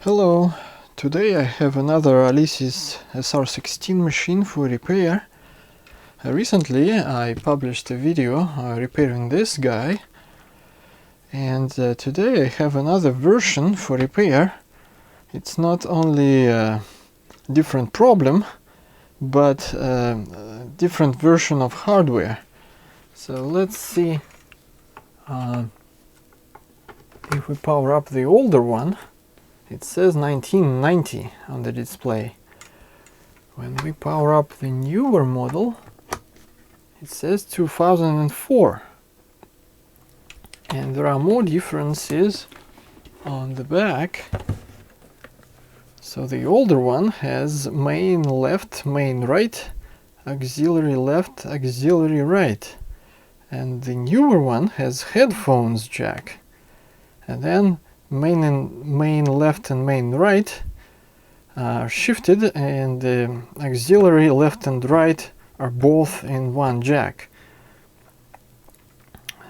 Hello, today I have another Alesis SR-16 machine for repair. Recently I published a video repairing this guy, and today I have another version for repair. It's not only a different problem, but a different version of hardware. So let's see if we power up the older one. It says 1990 on the display. When we power up the newer model, it says 2004. And there are more differences on the back. So the older one has main left, main right, auxiliary left, auxiliary right. And the newer one has headphones jack. And then main left and main right are shifted, and the auxiliary left and right are both in one jack.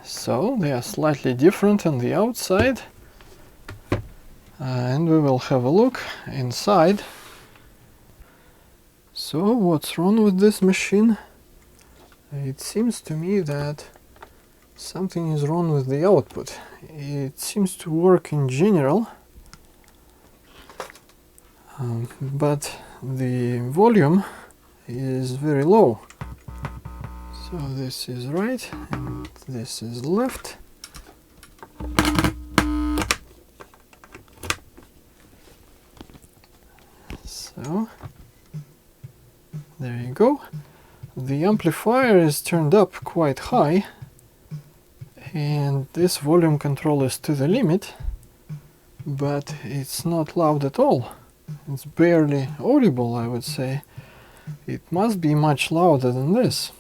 So they are slightly different on the outside, and we will have a look inside. So what's wrong with this machine? It seems to me that something is wrong with the output. It seems to work in general, but the volume is very low. So this is right and this is left. So there you go. The amplifier is turned up quite high, and this volume control is to the limit, but it's not loud at all. It's barely audible, I would say. It must be much louder than this.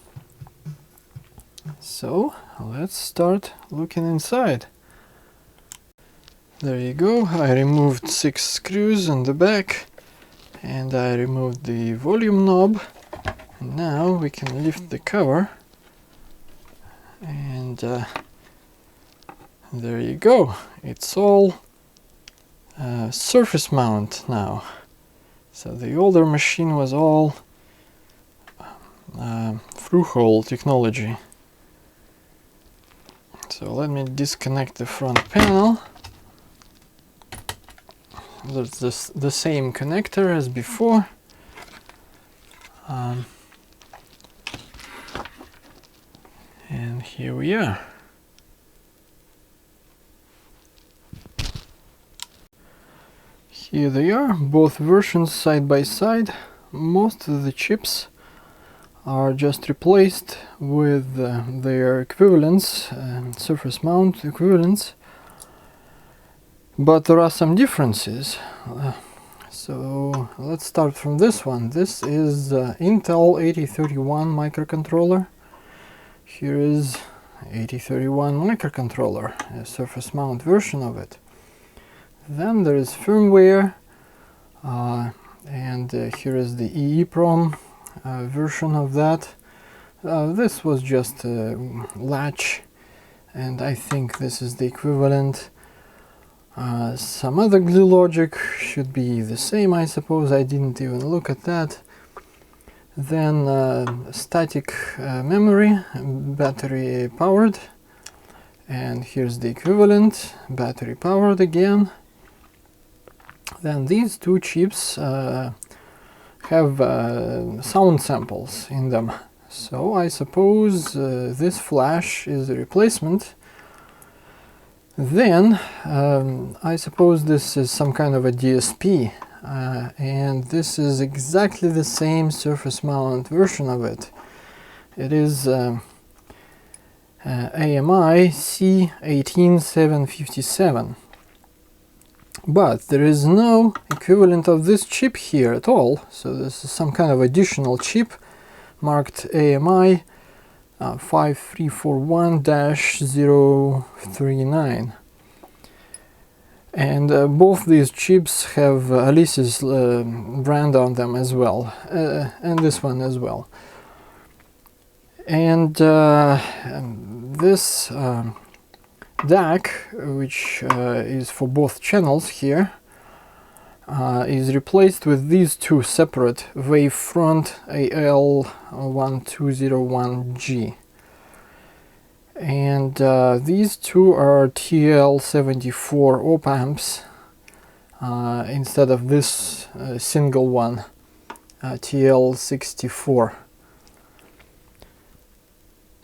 So let's start looking inside. There you go. I removed 6 screws on the back, and I removed the volume knob. And now we can lift the cover, and there you go. It's all surface mount now. So the older machine was all through-hole technology. So let me disconnect the front panel. There's the same connector as before. And here we are. Here they are, both versions side by side. Most of the chips are just replaced with their equivalents, surface mount equivalents, but there are some differences. So let's start from this one. This is Intel 8031 microcontroller. Here is 8031 microcontroller, a surface mount version of it. Then there is firmware, and here is the EEPROM version of that. This was just a latch, and I think this is the equivalent. Some other glue logic should be the same, I suppose. I didn't even look at that. Then static memory, battery powered, and here's the equivalent, battery powered again. Then these two chips have sound samples in them, so I suppose this flash is a replacement. Then I suppose this is some kind of a DSP, and this is exactly the same surface mount version of it. It is AMI C18757. But there is no equivalent of this chip here at all, so this is some kind of additional chip marked AMI 5341-039. And both these chips have Alesis brand on them as well, and this one as well. And this DAC, which is for both channels here, is replaced with these two separate wavefront AL1201G. And these two are TL74 op amps instead of this single one, TL64.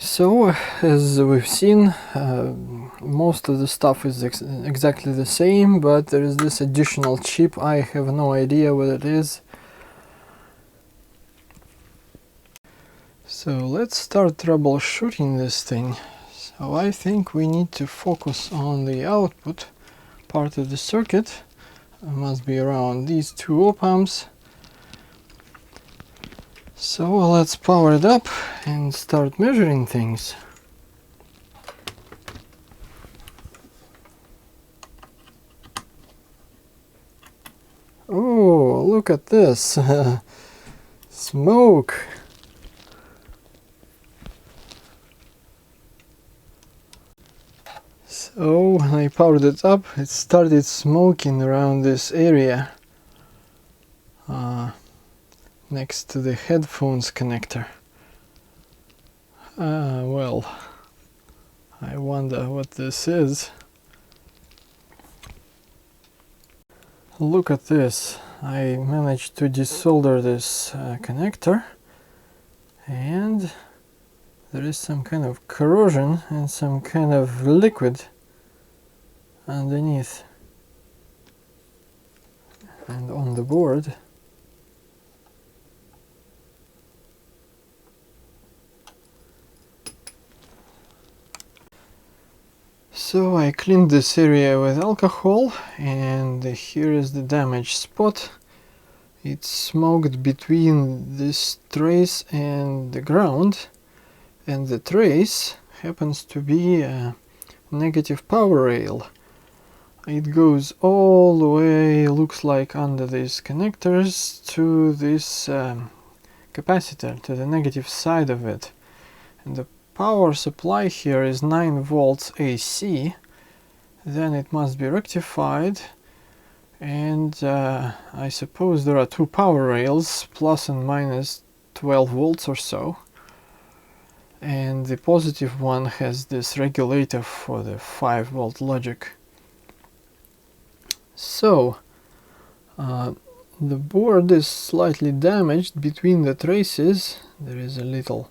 So, as we've seen, most of the stuff is exactly the same, but there is this additional chip. I have no idea what it is. So let's start troubleshooting this thing. So I think we need to focus on the output part of the circuit. It must be around these two op amps. So let's power it up and start measuring things. Oh, look at this. Smoke. So when I powered it up, it started smoking around this area next to the headphones connector. Well, I wonder what this is. Look at this. I managed to desolder this connector, and there is some kind of corrosion and some kind of liquid underneath and on the board. So I cleaned this area with alcohol, and here is the damaged spot. It's smoked between this trace and the ground, and the trace happens to be a negative power rail. It goes all the way, looks like, under these connectors to this capacitor, to the negative side of it. And the power supply here is 9 volts AC. Then it must be rectified, and I suppose there are two power rails, plus and minus 12 volts or so. And the positive one has this regulator for the 5 volt logic. So the board is slightly damaged between the traces. There is a little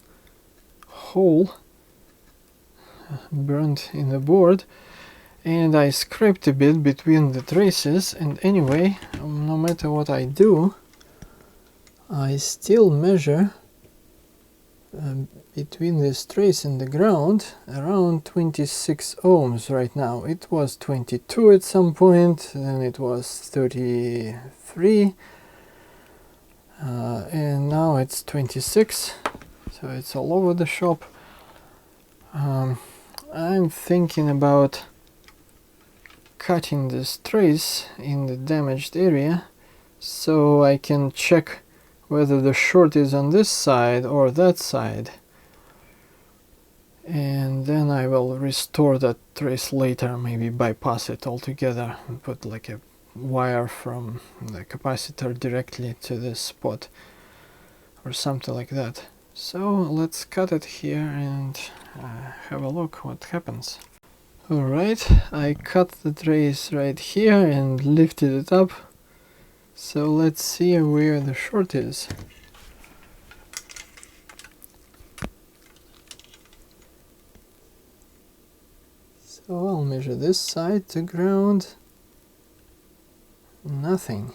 hole burnt in the board, and I scraped a bit between the traces, and anyway, no matter what I do, I still measure between this trace and the ground around 26 ohms right now. It was 22 at some point, then it was 33, and now it's 26, so it's all over the shop. I'm thinking about cutting this trace in the damaged area so I can check whether the short is on this side or that side, and then I will restore that trace later, maybe bypass it altogether and put like a wire from the capacitor directly to this spot or something like that. So let's cut it here and have a look what happens. Alright, I cut the trace right here and lifted it up. So let's see where the short is. So I'll measure this side to ground. Nothing.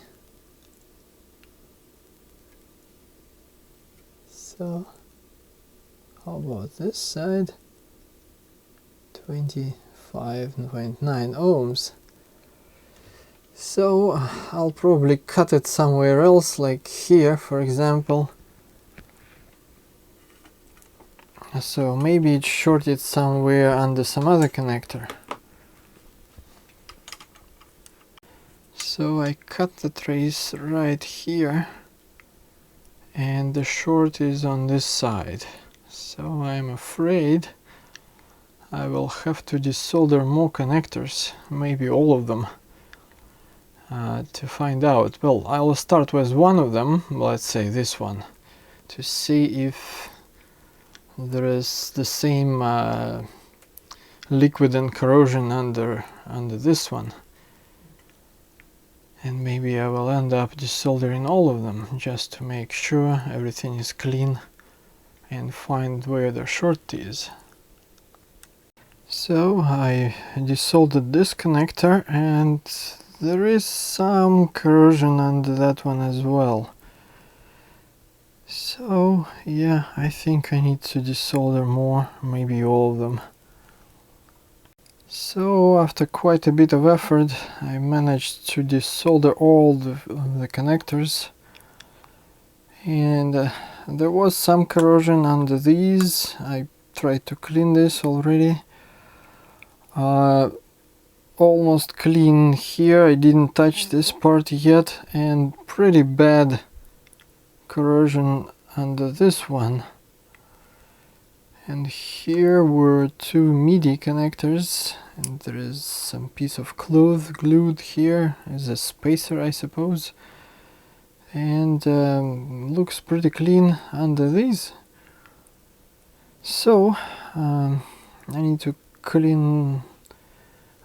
So how about this side? 25.9 ohms. So I'll probably cut it somewhere else, like here for example. So maybe it's shorted somewhere under some other connector. So I cut the trace right here, and the short is on this side. So I'm afraid I will have to desolder more connectors, maybe all of them. to find out. Well, I'll start with one of them, let's say this one, to see if there is the same liquid and corrosion under this one. And maybe I will end up desoldering all of them just to make sure everything is clean and find where the short is. So I desoldered this connector, and there is some corrosion under that one as well. So yeah, I think I need to desolder more, maybe all of them. So after quite a bit of effort, I managed to desolder all the connectors, and there was some corrosion under these. I tried to clean this already. Almost clean here, I didn't touch this part yet, and pretty bad corrosion under this one. And here were two Midi connectors, and there is some piece of cloth glued here as a spacer, I suppose, and looks pretty clean under these. So I need to clean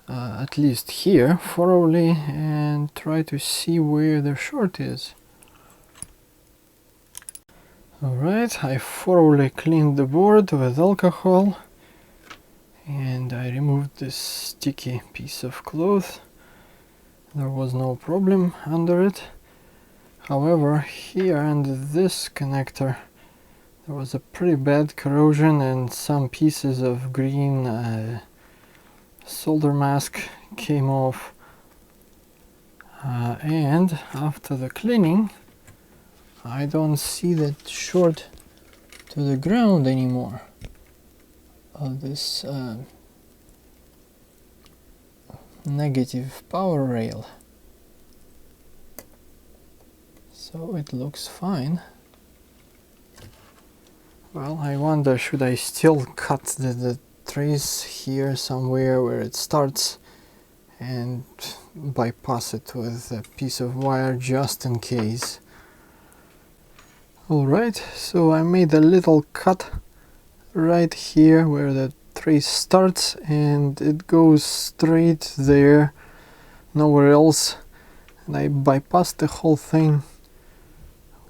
at least here thoroughly and try to see where the short is. Alright, I thoroughly cleaned the board with alcohol, and I removed this sticky piece of cloth. There was no problem under it. However, here under this connector there was a pretty bad corrosion, and some pieces of green solder mask came off. And after the cleaning, I don't see that short to the ground anymore of this negative power rail. So it looks fine. Well, I wonder, should I still cut the trace here somewhere where it starts and bypass it with a piece of wire just in case. Alright, so I made a little cut right here where the trace starts, and it goes straight there, nowhere else, and I bypassed the whole thing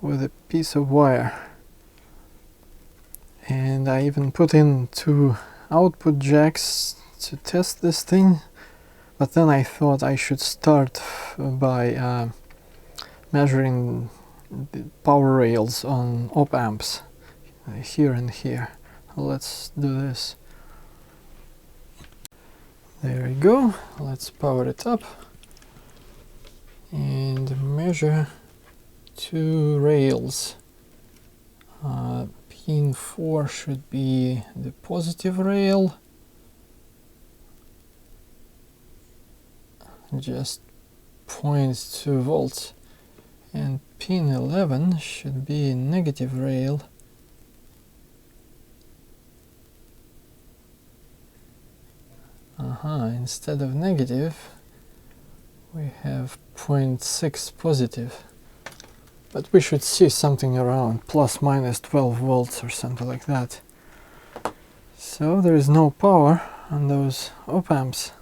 with a piece of wire. And I even put in two output jacks to test this thing, but then I thought I should start by measuring the power rails on op amps here and here. Let's do this. There we go. Let's power it up and measure two rails. Pin 4 should be the positive rail, just 0.2 volts, and pin 11 should be negative rail, instead of negative we have 0.6 positive, but we should see something around plus minus 12 volts or something like that. So there is no power on those op amps.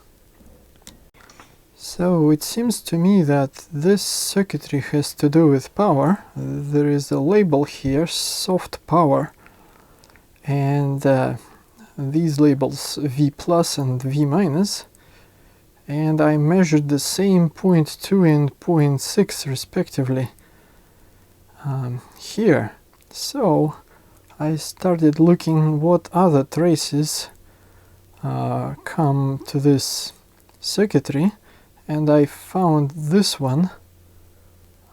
So it seems to me that this circuitry has to do with power. There is a label here, soft power, and these labels V plus and V minus, and I measured the same 0.2 and 0.6 respectively here. So I started looking what other traces come to this circuitry, and I found this one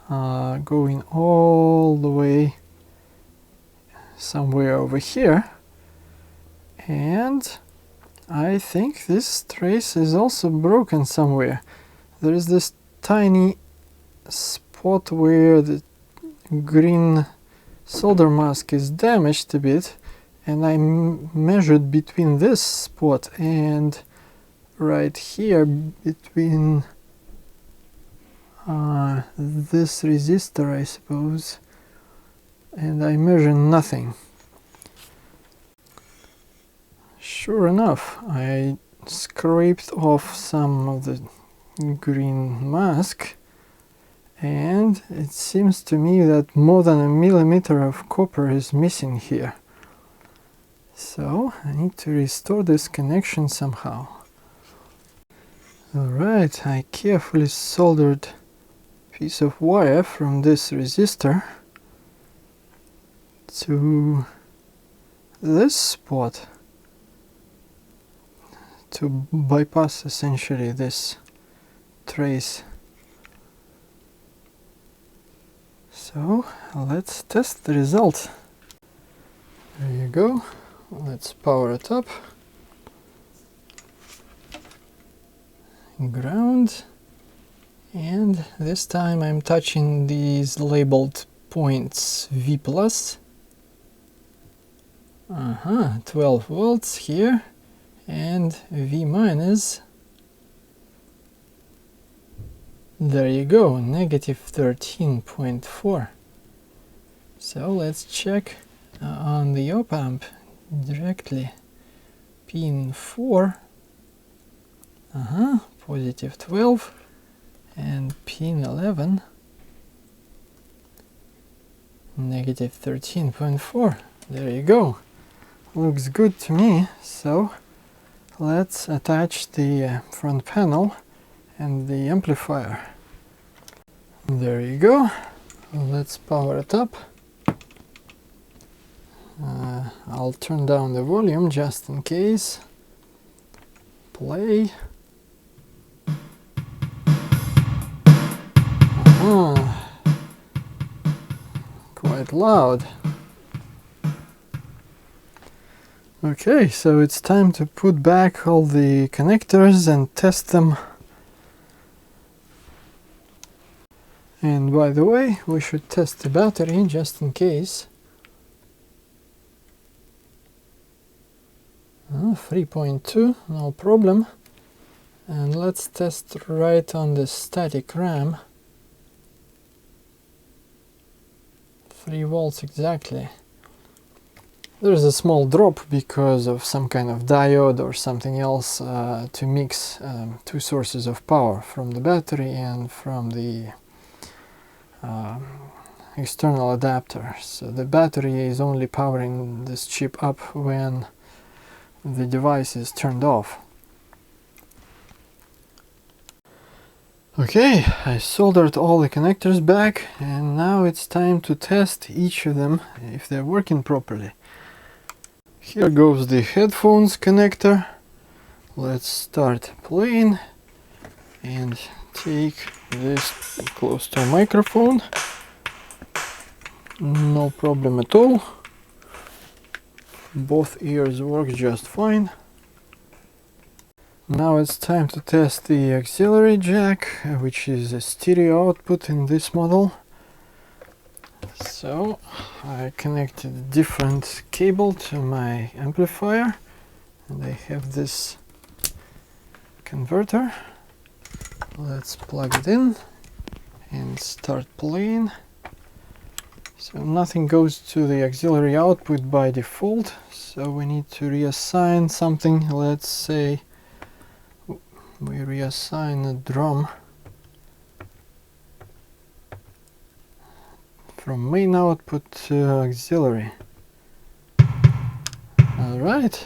going all the way somewhere over here, and I think this trace is also broken somewhere. There is this tiny spot where the green solder mask is damaged a bit, and I measured between this spot and right here between this resistor, I suppose, and I measure nothing. Sure enough, I scraped off some of the green mask, and it seems to me that more than 1 millimeter of copper is missing here. So I need to restore this connection somehow. Alright, I carefully soldered a piece of wire from this resistor to this spot to bypass essentially this trace. So let's test the result. There you go. Let's power it up. Ground. And this time I'm touching these labeled points V+. 12 volts here. And V-. There you go, negative 13.4. So let's check on the op-amp directly. Pin 4, positive 12, and pin 11, negative 13.4. There you go. Looks good to me. So let's attach the front panel and the amplifier. There you go. Let's power it up. I'll turn down the volume just in case. Play. Quite loud. Okay, so it's time to put back all the connectors and test them. And by the way, we should test the battery just in case. 3.2, no problem. And let's test right on the static RAM. 3 volts exactly. There's a small drop because of some kind of diode or something else to mix two sources of power, from the battery and from the external adapter. So the battery is only powering this chip up when the device is turned off. Okay, I soldered all the connectors back, and now it's time to test each of them if they're working properly. Here goes the headphones connector. Let's start playing and take this close to a microphone. No problem at all. Both ears work just fine. Now it's time to test the auxiliary jack, which is a stereo output in this model. So I connected a different cable to my amplifier, and I have this converter. Let's plug it in and start playing. So nothing goes to the auxiliary output by default, so we need to reassign something. Let's say we reassign a drum from main output to auxiliary. Alright,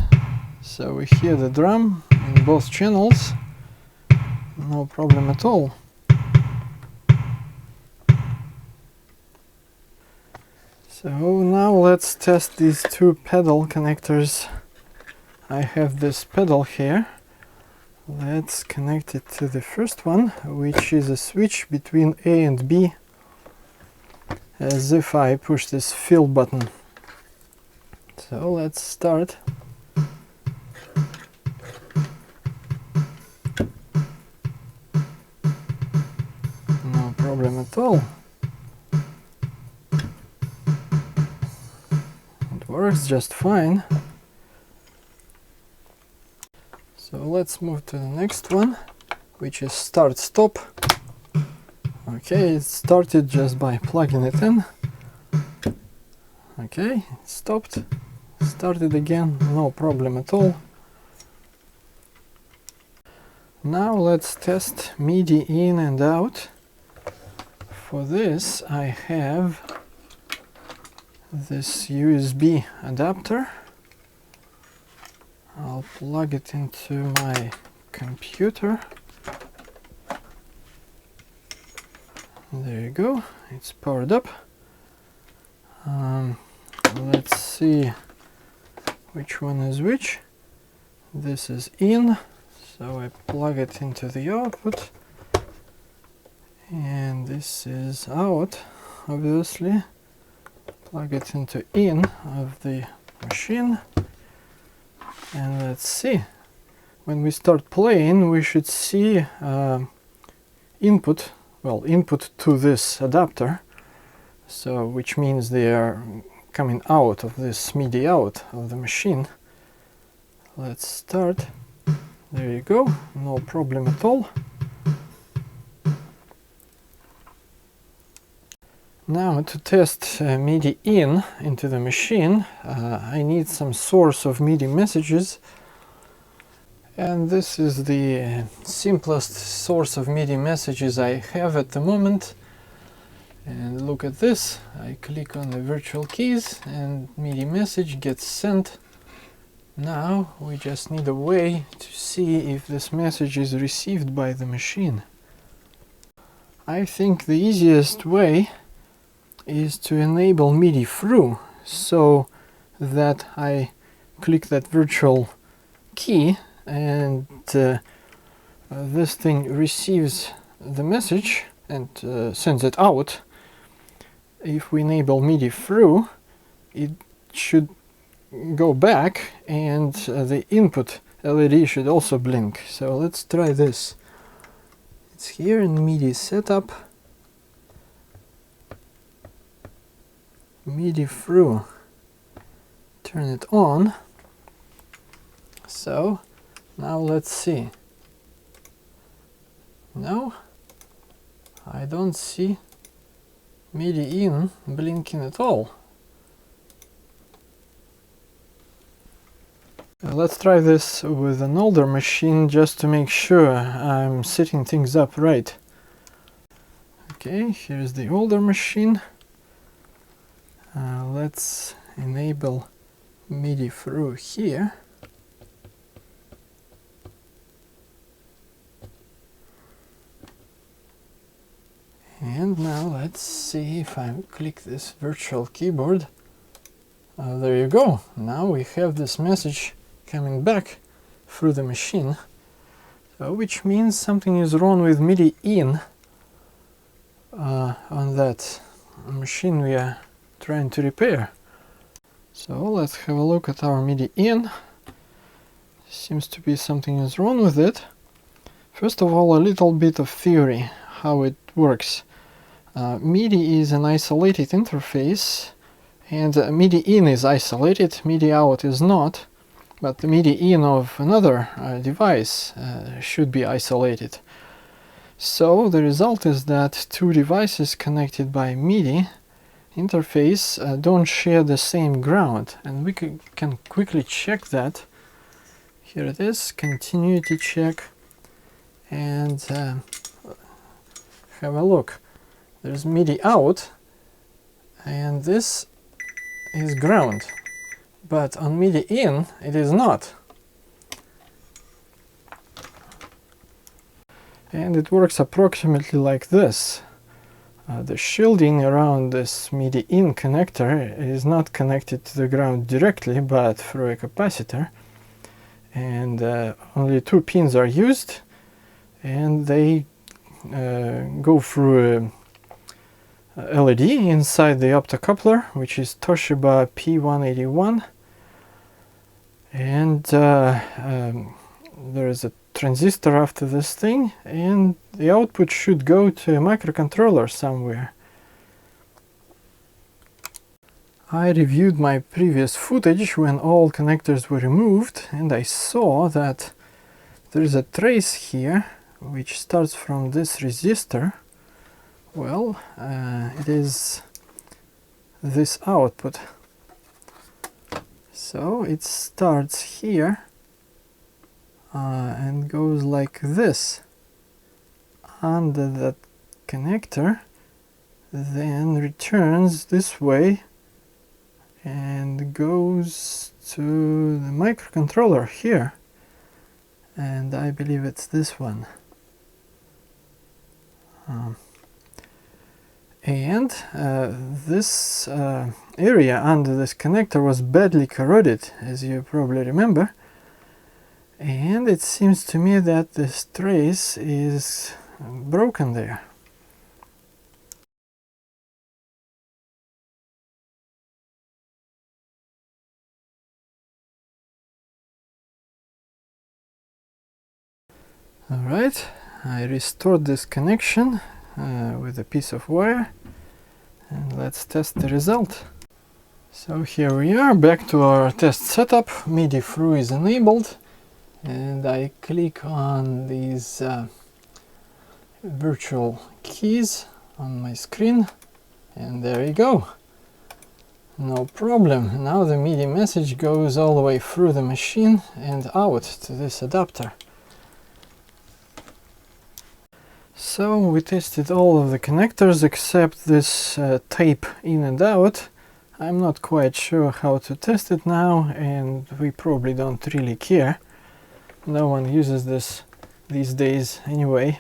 so we hear the drum in both channels, no problem at all. So now let's test these two pedal connectors. I have this pedal here. Let's connect it to the first one, which is a switch between A and B, as if I push this fill button. So let's start. No problem at all. It works just fine. So let's move to the next one, which is start-stop. Okay, it started just by plugging it in. Okay, it stopped, started again, no problem at all. Now let's test MIDI in and out. For this I have this USB adapter. I'll plug it into my computer. There you go, it's powered up. Let's see which one is which. This is in, so I plug it into the output. And this is out, obviously. Plug it into in of the machine. And let's see. When we start playing, we should see input to this adapter. So, which means they are coming out of this MIDI out of the machine. Let's start. There you go, no problem at all. Now to test MIDI in into the machine, I need some source of MIDI messages. And this is the simplest source of MIDI messages I have at the moment. And look at this, I click on the virtual keys and MIDI message gets sent. Now we just need a way to see if this message is received by the machine. I think the easiest way is to enable MIDI through, so that I click that virtual key and this thing receives the message and sends it out. If we enable MIDI through, it should go back and the input LED should also blink. So let's try this. It's here in MIDI setup. MIDI through. Turn it on. So now let's see. No, I don't see MIDI in blinking at all. Let's try this with an older machine just to make sure I'm setting things up right. Okay, here's the older machine. Let's enable MIDI through here. And now let's see if I click this virtual keyboard. There you go. Now we have this message coming back through the machine, which means something is wrong with MIDI in on that machine we are trying to repair. So let's have a look at our MIDI in. Seems to be something is wrong with it. First of all, a little bit of theory how it works. MIDI is an isolated interface, and MIDI in is isolated, MIDI out is not. But the MIDI in of another device should be isolated. So the result is that two devices connected by MIDI interface don't share the same ground, and we can quickly check that. Here it is, continuity check, and have a look. There's MIDI out, and this is ground. But on MIDI in, it is not. And it works approximately like this. The shielding around this MIDI in connector is not connected to the ground directly, but through a capacitor. And only two pins are used, and they go through a LED inside the optocoupler, which is Toshiba P181. And there is a transistor after this thing, and the output should go to a microcontroller somewhere. I reviewed my previous footage when all connectors were removed, and I saw that there is a trace here which starts from this resistor, Well, it is this output. So it starts here and goes like this under that connector, then returns this way and goes to the microcontroller here, and I believe it's this one. And this area under this connector was badly corroded, as you probably remember, and it seems to me that this trace is broken there. Alright, I restored this connection with a piece of wire, and let's test the result. So here we are, back to our test setup. Midi through is enabled, and I click on these virtual keys on my screen, and there you go. No problem. Now the Midi message goes all the way through the machine and out to this adapter. So we tested all of the connectors except this tape in and out. I'm not quite sure how to test it now, and we probably don't really care. No one uses this these days anyway.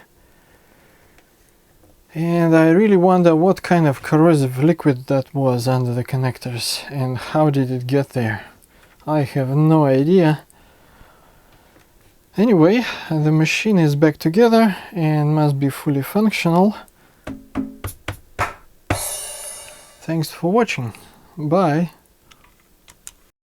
And I really wonder what kind of corrosive liquid that was under the connectors and how did it get there. I have no idea. Anyway, the machine is back together and must be fully functional. Thanks for watching. Bye.